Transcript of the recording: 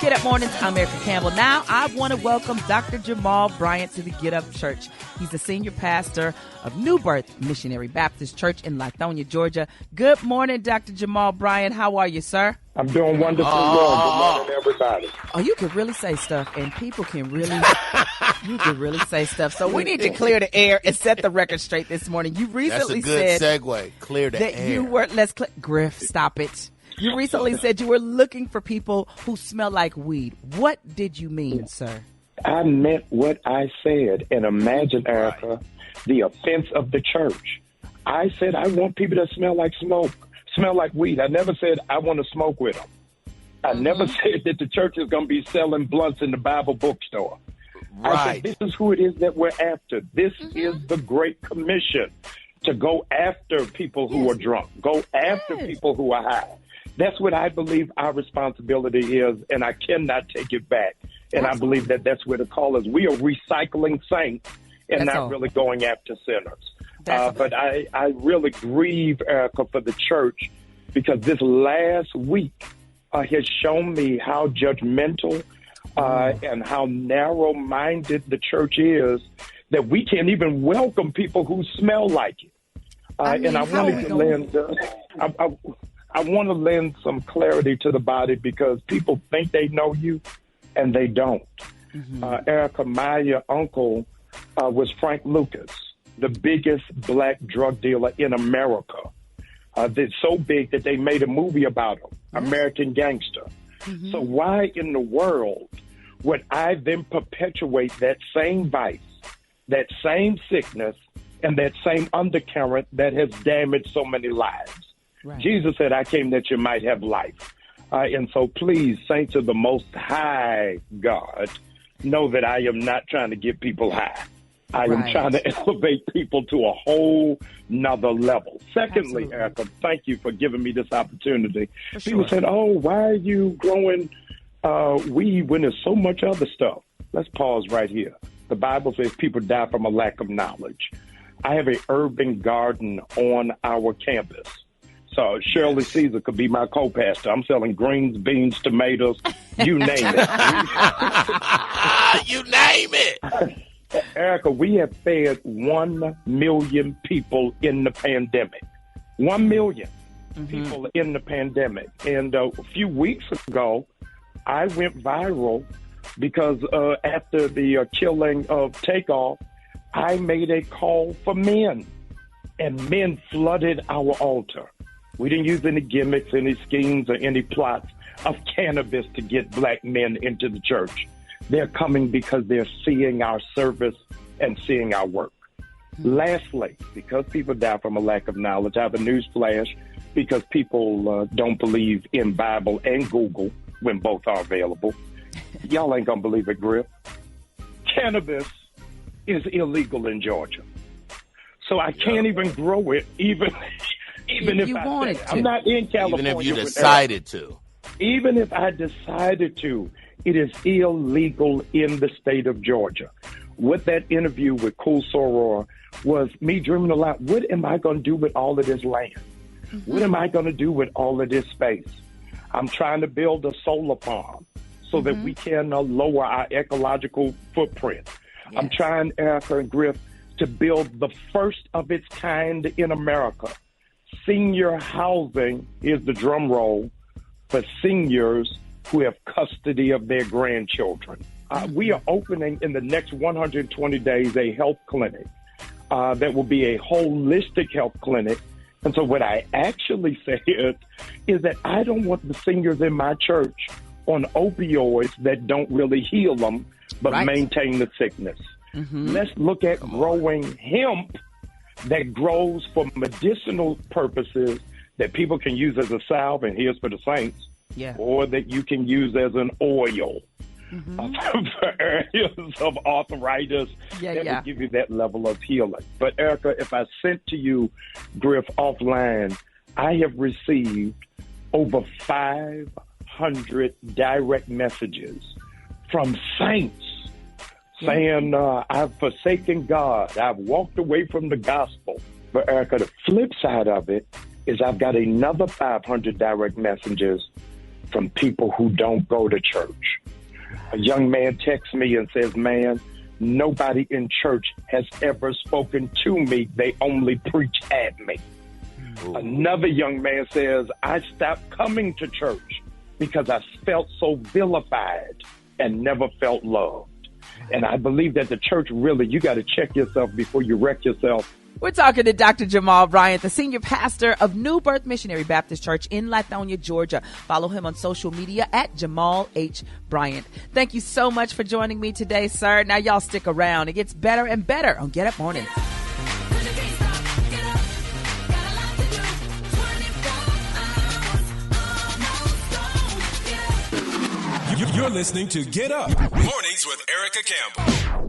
Get Up Mornings. I'm Erica Campbell. Now, I want to welcome Dr. Jamal Bryant to the Get Up Church. He's the senior pastor of New Birth Missionary Baptist Church in Lithonia, Georgia. Good morning, Dr. Jamal Bryant. How are you, sir? I'm doing wonderfully well. Good morning, everybody. Oh, you can really say stuff, and people can really, you can really say stuff. So we need to clear the air and set the record straight this morning. You recently said said segue. Clear the that air. you were, Griff, stop it. You recently said you were looking for people who smell like weed. What did you mean, sir? I meant what I said. And imagine, Erica, the offense of the church. I said I want people that smell like smoke, smell like weed. I never said I want to smoke with them. I never said that the church is going to be selling blunts in the Bible bookstore. Right. I said this is who it is that we're after. This is the Great Commission, to go after people who are drunk, go after people who are high. That's what I believe our responsibility is, and I cannot take it back. And I believe that that's where the call is. We are recycling saints and not really going after sinners. But I really grieve, Erica, for the church, because this last week has shown me how judgmental and how narrow-minded the church is, that we can't even welcome people who smell like it. And I wanted to lend... I want to lend some clarity to the body, because people think they know you and they don't. Erica, my uncle was Frank Lucas, the biggest black drug dealer in America. They're so big that they made a movie about him, American Gangster. So why in the world would I then perpetuate that same vice, that same sickness, and that same undercurrent that has damaged so many lives? Right. Jesus said, I came that you might have life. And so please, saints of the Most High God, know that I am not trying to get people high. I am trying to elevate people to a whole nother level. Secondly, Erica, thank you for giving me this opportunity. People said, oh, why are you growing weed when there's so much other stuff? Let's pause right here. The Bible says people die from a lack of knowledge. I have an urban garden on our campus. So Shirley Caesar could be my co-pastor. I'm selling greens, beans, tomatoes, you name it. You name it. Erica, we have fed 1 million people in the pandemic. 1 million people in the pandemic. And a few weeks ago, I went viral because after the killing of Takeoff, I made a call for men, and men flooded our altar. We didn't use any gimmicks, any schemes, or any plots of cannabis to get black men into the church. They're coming because they're seeing our service and seeing our work. Lastly, because people die from a lack of knowledge, I have a news flash, because people don't believe in Bible and Google when both are available. Y'all ain't going to believe it, Griff. Cannabis is illegal in Georgia. So I can't even grow it, even if I wanted to. I'm not in California. Even if you decided to. Even if I decided to, it is illegal in the state of Georgia. With that interview with Cool Soror was me dreaming aloud. What am I going to do with all of this land? What am I going to do with all of this space? I'm trying to build a solar farm so that we can lower our ecological footprint. Yes. I'm trying, Erica and Griff, to build the first of its kind in America. Senior housing is the drum roll for seniors who have custody of their grandchildren. We are opening in the next 120 days a health clinic that will be a holistic health clinic. And so what I actually said is that I don't want the seniors in my church on opioids that don't really heal them, but maintain the sickness. Let's look at growing hemp that grows for medicinal purposes that people can use as a salve, and here's for the saints, or that you can use as an oil for areas of arthritis that will give you that level of healing. But Erica, if I sent to you, Griff, offline, I have received over 500 direct messages from saints saying, I've forsaken God. I've walked away from the gospel. But Erica, the flip side of it is I've got another 500 direct messages from people who don't go to church. A young man texts me and says, man, nobody in church has ever spoken to me. They only preach at me. Ooh. Another young man says, I stopped coming to church because I felt so vilified and never felt loved. And I believe that the church really, you got to check yourself before you wreck yourself. We're talking to Dr. Jamal Bryant, the senior pastor of New Birth Missionary Baptist Church in Lithonia, Georgia. Follow him on social media at Jamal H. Bryant. Thank you so much for joining me today, sir. Now, y'all stick around. It gets better and better on Get Up Mornings. You're listening to Get Up Mornings with Erica Campbell.